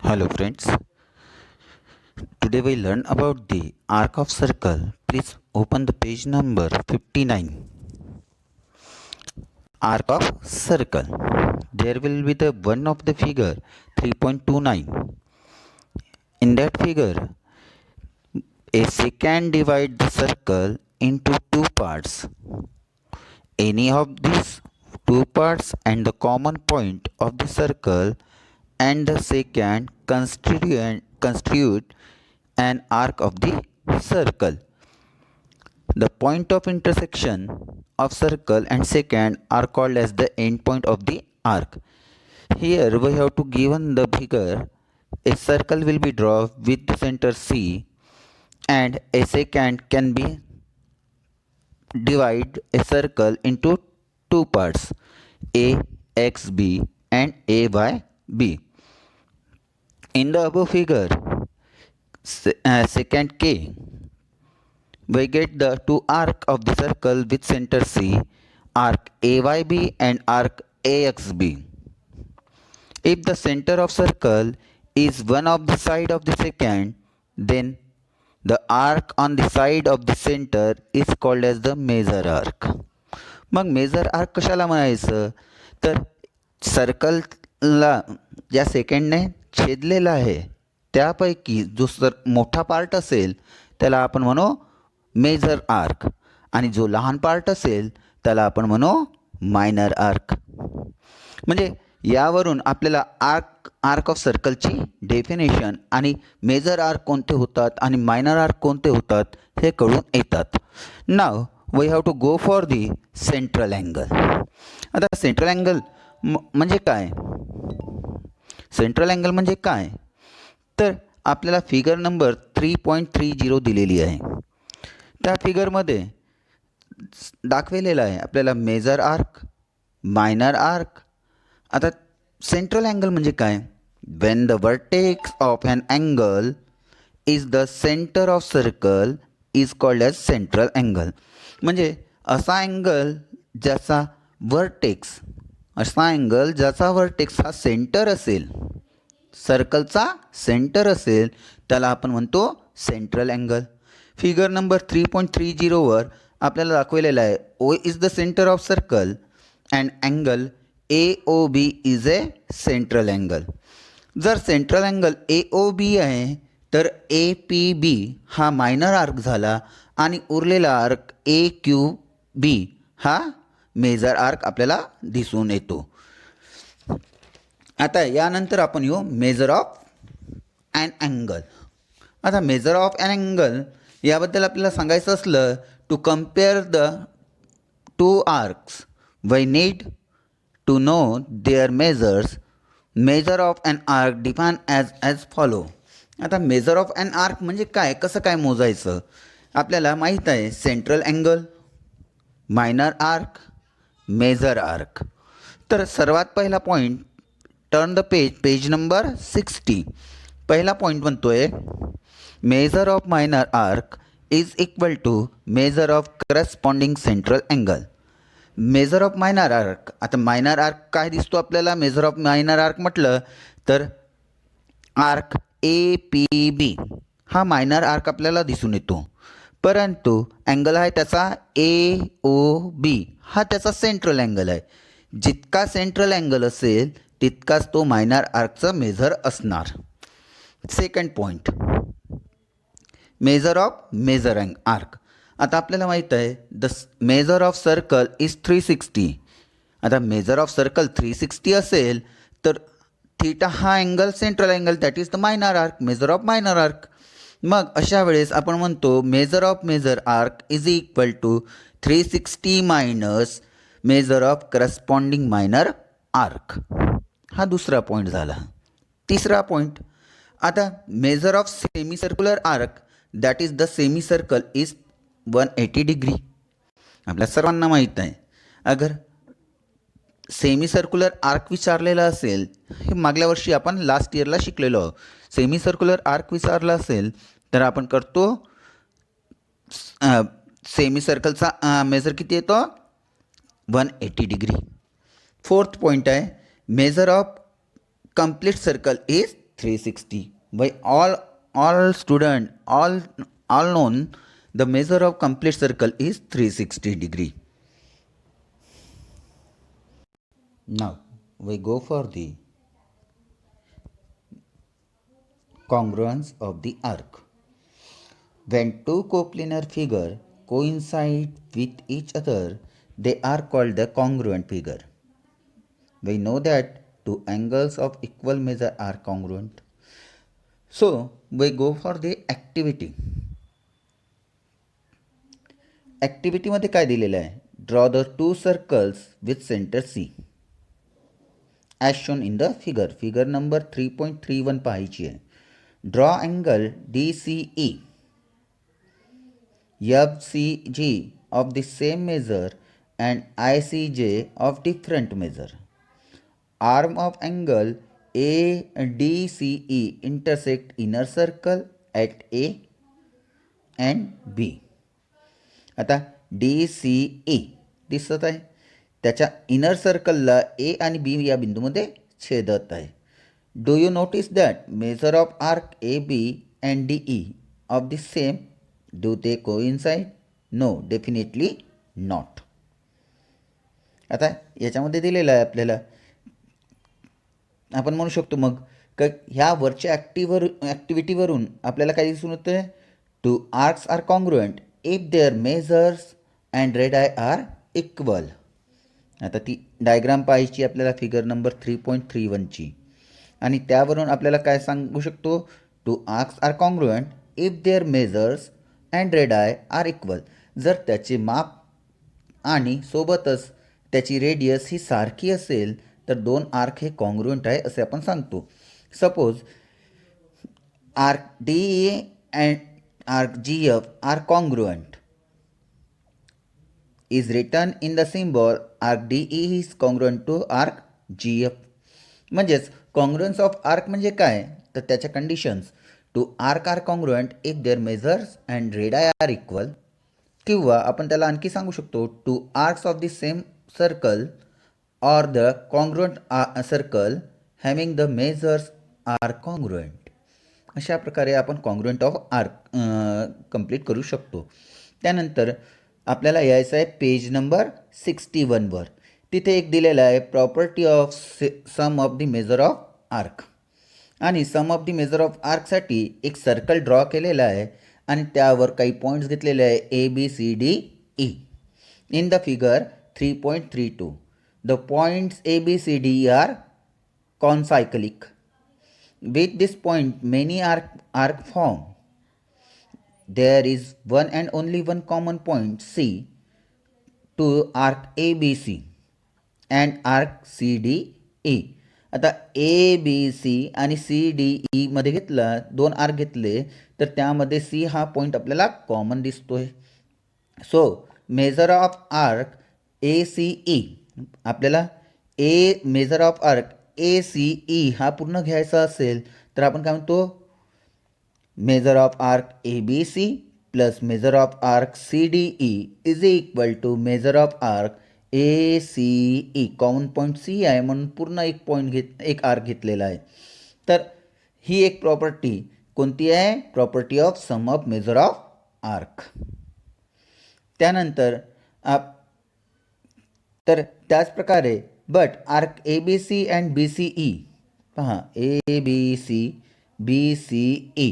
Hello friends, today we learn about the arc of circle. Please open the page number 59. Arc of circle. There will be the one of the figure 3.29. In that figure, a secant divide the circle into two parts. Any of these two parts and the common point of the circle and the secant constitute an arc of the circle. The point of intersection of circle and secant are called as the endpoint of the arc. Here we have to given the figure a circle will be drawn with the center C and a secant can be divide a circle into two parts A x b and A y b. In the above figure, secant K, we get the two arc of the circle with center C, arc AYB and arc AXB. If the center of circle is one of the side of the secant, then the arc on the side of the center is called as the major arc. मग major arc कशाला म्हणायचं तर सर्कलला ज्या सेकंडने छेदलेला आहे त्यापैकी जो मोठा part असेल त्याला आपण म्हणू मेजर आर्क आणि जो लहान पार्ट असेल त्याला आपण म्हणू मायनर आर्क. म्हणजे यावरून आपल्याला आर्क ऑफ सर्कलची डेफिनेशन आणि मेजर आर्क कोणते होतात आणि मायनर आर्क कोणते होतात हे कळून येतात. Now we have to go for the central angle. आता सेंट्रल अँगल म्हणजे काय, सेंट्रल अँगल म्हणजे काय तर आपल्याला फिगर नंबर 3.30 दिलेली आहे. त्या फिगरमध्ये दाखवलेलं आहे आपल्याला मेजर आर्क, मायनर आर्क. आता सेंट्रल अँगल म्हणजे काय, when the vertex of an angle is the centre of circle is called as central angle. म्हणजे असा अँगल ज्याचा वर्टेक्स हा सेंटर असेल, सर्कलचा सेंटर असेल त्याला आपण म्हणतो सेंट्रल अँगल. फिगर नंबर 3.30 वर आपल्याला दाखवलेलं आहे O is the centre of circle and angle AOB is a central angle. जर सेंट्रल अँगल AOB आहे तर APB हा मायनर आर्क झाला आणि उरलेला आर्क AQB हा मेजर आर्क आपल्याला दिसून येतो. आता यानंतर आपण येऊ मेजर ऑफ ॲन अँगल. आता मेजर ऑफ ॲन अँगल याबद्दल आपल्याला सांगायचं असलं to compare the two arcs we need to know their measures. Measure of an arc define as follow. आता मेजर ऑफ ॲन आर्क म्हणजे काय, कसं काय मोजायचं आपल्याला माहीत आहे. Central angle, minor arc, major arc. तर सर्वात पहिला point, turn the page number 60. पहिला पॉईंट म्हणतो आहे measure of minor arc is equal to measure of corresponding central angle. Measure of minor arc, आता मायनर आर्क काय दिसतो आपल्याला, मेजर ऑफ मायनर आर्क म्हटलं तर आर्क APB हा मायनर आर्क आपल्याला दिसून येतो. परंतु अँगल आहे त्याचा AOB हा त्याचा सेंट्रल अँगल आहे. जितका सेंट्रल अँगल असेल तितकाच तो मायनर आर्कचा मेजर असणार. Second point, measure of major arc. आता आपल्याला माहीत आहे the measure of circle is 360. आता मेजर ऑफ सर्कल 360 असेल तर थीटा हा angle central angle that is the minor arc, measure of minor arc. मग अशा वेळेस आपण म्हणतो measure of major arc is equal to 360 minus measure of corresponding minor arc. हा दुसरा पॉईंट झाला. तिसरा पॉईंट, आता measure of semicircular arc that is the semicircle is 180 degree. आपल्या सर्वांना माहीत आहे अगर सेमी सर्क्युलर आर्क विचारलेला असेल, हे मागल्या वर्षी आपण लास्ट इयरला शिकलेलो आहोत. सेमी सर्क्युलर आर्क विचारला असेल तर आपण करतो सेमी सर्कलचा मेजर किती येतो 180 डिग्री. फोर्थ पॉईंट आहे measure of complete circle is 360. By all student, all known, the measure of complete circle is 360 degree. Now we go for the congruence of the arc. When two coplanar figures coincide with each other, they are called the congruent figure. We know that two angles of equal measure are congruent. So we go for the activity. Activity मध्ये काय दिलेलं आहे? Draw the two circles with centre C as shown in the figure. Figure number 3.31 पाहायची आहे. Draw angle DCE FCG of the same measure and ICJ of different measure. Arm of angle ADCE intersect inner circle at A and B. आता DCE दिसत आहे, त्याच्या inner सर्कलला ए आणि B या बिंदूमध्ये छेदत आहे. Do you notice that measure of arc AB and DE of the same, do they coincide? No, definitely not. आता याच्यामध्ये दिलेलं आहे आपल्याला, आपण म्हणू शकतो मग का ह्या वरच्या ॲक्टिव्हिटीवरून आपल्याला काय दिसून होतं आहे? Two arcs are congruent if their measures and radii are equal. आता ती डायग्राम पाहायची आपल्याला फिगर नंबर 3.31ची, आणि त्यावरून आपल्याला काय सांगू शकतो? Two arcs are congruent if their measures and radii are equal. जर त्याचे माप आणि सोबतच त्याची रेडियस ही सारखी असेल तर दोन आर्क हे कॉन्ग्रुएंट आहे असे आपण सांगतो. Suppose arc DE and arc GF are congruent is written in the symbol arc DE is congruent to arc GF. म्हणजेच कॉन्ग्रुएन्स ऑफ आर्क म्हणजे काय तर त्याच्या conditions two arc are congruent if their measures and radii are equal, किंवा आपण त्याला आणखी सांगू शकतो two arcs of the same circle or the congruent circle having the measures are congruent. अशा प्रकारे आपण कॉन्ग्रुएंट ऑफ आर्क कंप्लीट करू शकतो. त्यानंतर आपल्याला यायचं आहे पेज नंबर 61वर. तिथे एक दिलेला आहे property of sum of the measure of arc, आणि sum of the measure of आर्कसाठी एक सर्कल ड्रॉ केलेला आहे आणि त्यावर काही पॉईंट्स घेतलेले आहे ABCDE. In the figure 3.32 the points ABCDE are concyclic. With this point many arc form. There is one and only one common point C to arc ABC and arc CDE. आता ABC आणि CDE मध्ये घेतला, दोन arc घेतले तर त्यामध्ये C हा point आपल्याला कॉमन दिसतोय. So measure of arc ACE, आपल्याला मेजर ऑफ आर्क ACE हा पूर्ण घ्यायचा असेल तर आपण काय म्हणतो? Measure of arc ABC plus measure of arc CDE is equal to measure of arc ACE. Common point C आहे म्हणून पूर्ण एक आर्क घेतलेला आहे. तर ही एक प्रॉपर्टी कोणती आहे? Property of sum of measure of arc. त्यानंतर तर त्याच प्रकारे but arc ABC and BCE, पहा ABC BCE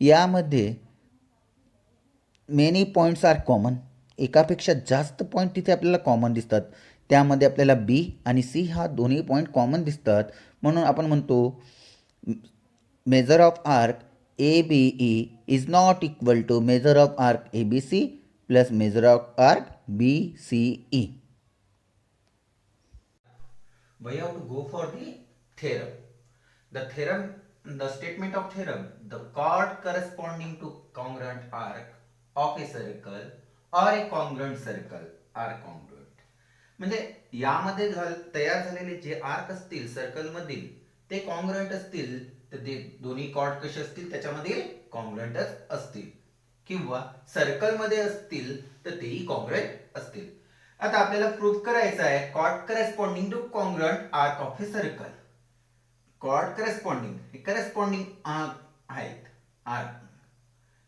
यामध्ये मेनी पॉईंट्स आर कॉमन. एकापेक्षा जास्त पॉईंट तिथे आपल्याला कॉमन दिसतात. त्यामध्ये आपल्याला B आणि C हा दोन्ही पॉईंट कॉमन दिसतात, म्हणून आपण म्हणतो measure of arc ABE is not equal to measure of arc ABC plus measure of arc BCE. We have to go for the theorem. The statement of theorem: the chord corresponding to congruent arc of a circle or a congruent circle are congruent. म्हणजे यामध्ये तयार झालेले जे arc असतील circle मधील ते congruent असतील तर ते दोन्ही कॉर्ड कसे असतील त्याच्यामध्ये कॉन्ग्रुएंटच असतील, किंवा सर्कल मध्ये असतील तर तेही कॉन्ग्रुएंट असतील. आता आपल्याला प्रूफ करायचं आहे chord corresponding to congruent arc of a circle. Chord corresponding आहेत आर्क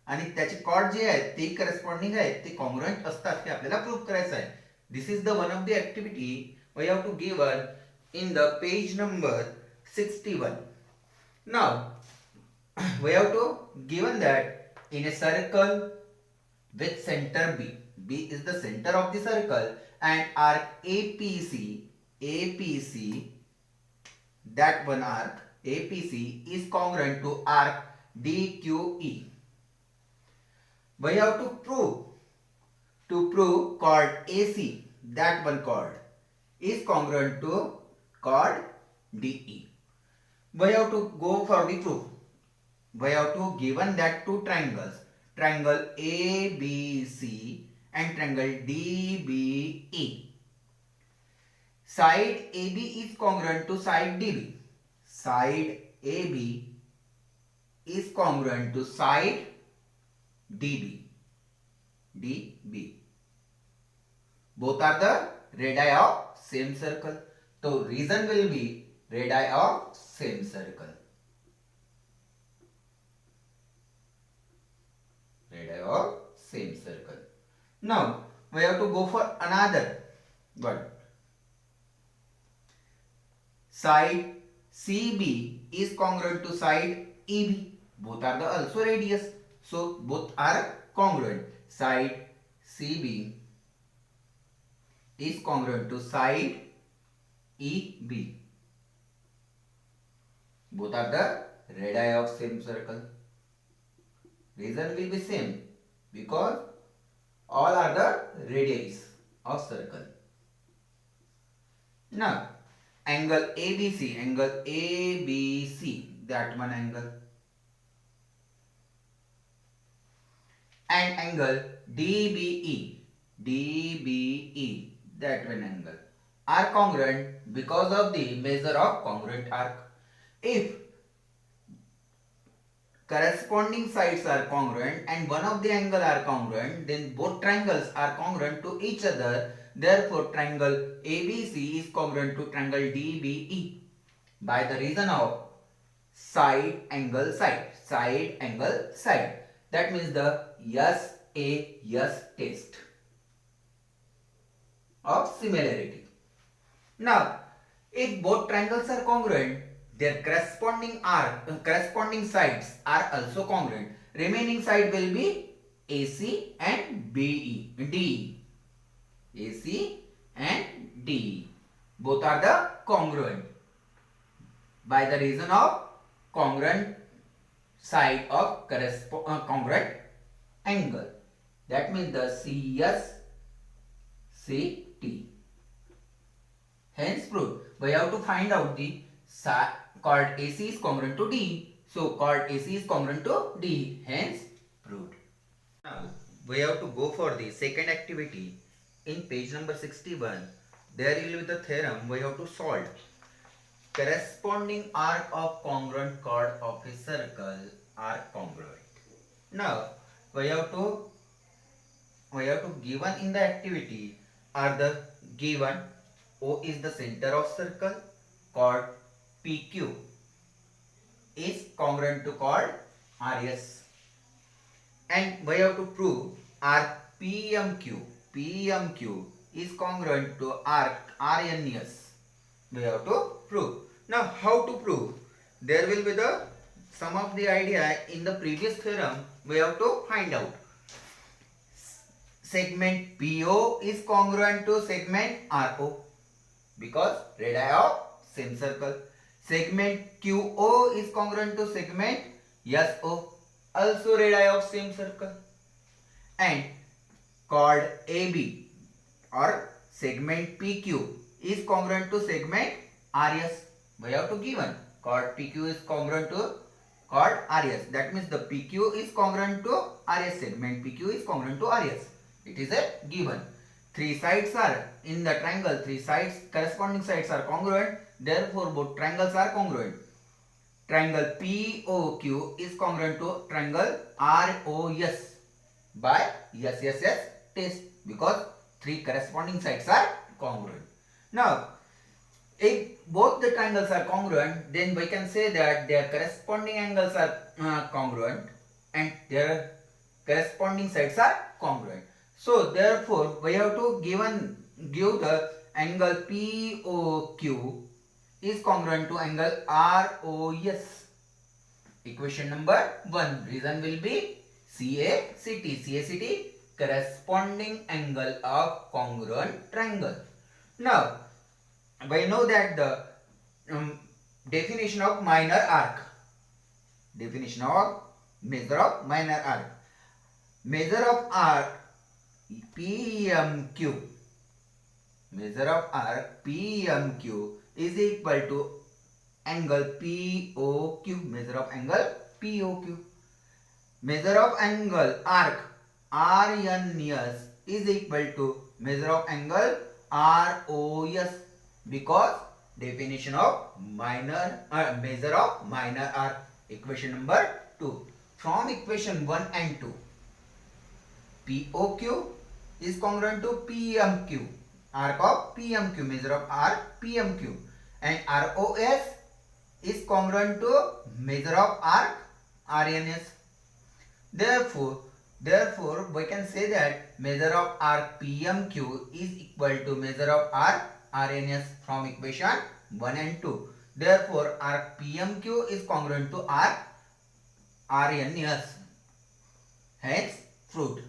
आणि त्याची कॉर्ड जे आहेत ते करस्पॉन्डिंग आहेत ते कॉन्ग्रुएंट असतात हे आपल्याला प्रूव्ह करायचं आहे. This is the one of the activity we have to given in the page number 61. Now we have to given that in a circle with center B is the center of the circle and arc APC, that one arc APC is congruent to arc DQE. We have to prove chord AC, that one chord is congruent to chord DE. We have to go for the proof. We have to given that two triangles, triangle ABC and triangle DBE. Side AB is congruent to side DB. Side AB is congruent to side DB. Both are the radii of same circle. So reason will be radii of same circle. Radii of same circle. Now we have to go for another one. Side CB is congruent to side EB. Both are the also radius. So both are congruent. Side CB is congruent to side EB. Both are the radii of same circle. Reason will be same because all are the radii of circle. Now angle ABC, that one angle, and angle DBE, that one angle are congruent because of the measure of congruent arc. If corresponding sides are congruent and one of the angle are congruent, then both triangles are congruent to each other. Therefore, triangle ABC is congruent to triangle DBE by the reason of side angle side. That means the SAS test of similarity. Now, if both triangles are congruent, their corresponding sides are also congruent. Remaining side will be AC and DE. AC and DE. Both are the congruent by the reason of congruent side of congruent angle. That means the CSCT. Hence proved. We have to find out the chord AC is congruent to D. So chord AC is congruent to D. Hence proved. Now we have to go for the second activity in page number 61. There will be the theorem we have to solve. Corresponding arc of congruent chord of a circle are congruent. Now we have to given in the activity are the given O is the center of circle, chord PQ is congruent to chord RS, and we have to prove arc PMQ is congruent to arc RNS. We have to prove. Now how to prove? There will be the some of the idea in the previous theorem we have to find out. Segment PO is congruent to segment RO because radii of same circle. Segment QO is congruent to segment SO, also radii of same circle. And chord AB or segment PQ is congruent to segment RS. We have to given chord PQ is congruent to chord RS. That means the PQ is congruent to RS. Segment PQ is congruent to RS. It is a given. Three sides are in the triangle. Three sides, corresponding sides are congruent. Therefore, both triangles are congruent. Triangle POQ is congruent to triangle ROS by SSS test because three corresponding sides are congruent. Now, If both the triangles are congruent, then we can say that their corresponding angles are congruent and their corresponding sides are congruent. So therefore, we have to give the angle POQ is congruent to angle ROS. Equation number 1. Reason will be CACT. CACT, corresponding angle of congruent triangle. Now, we know that the definition of minor arc. Definition of measure of minor arc. Measure of arc PMQ. Measure of arc PMQ is equal to angle POQ. Measure of angle POQ. Measure of angle arc RNS is equal to measure of angle ROS, because definition of measure of minor arc. Equation number 2. From equation 1 and 2, POQ is congruent to PMQ, arc of PMQ, measure of arc PMQ, and ROS is congruent to measure of arc RNS. Therefore, we can say that measure of arc PMQ is equal to measure of arc RNS from equation 1 and 2. Therefore, arc PMQ is congruent to arc RNS. Hence, fruit.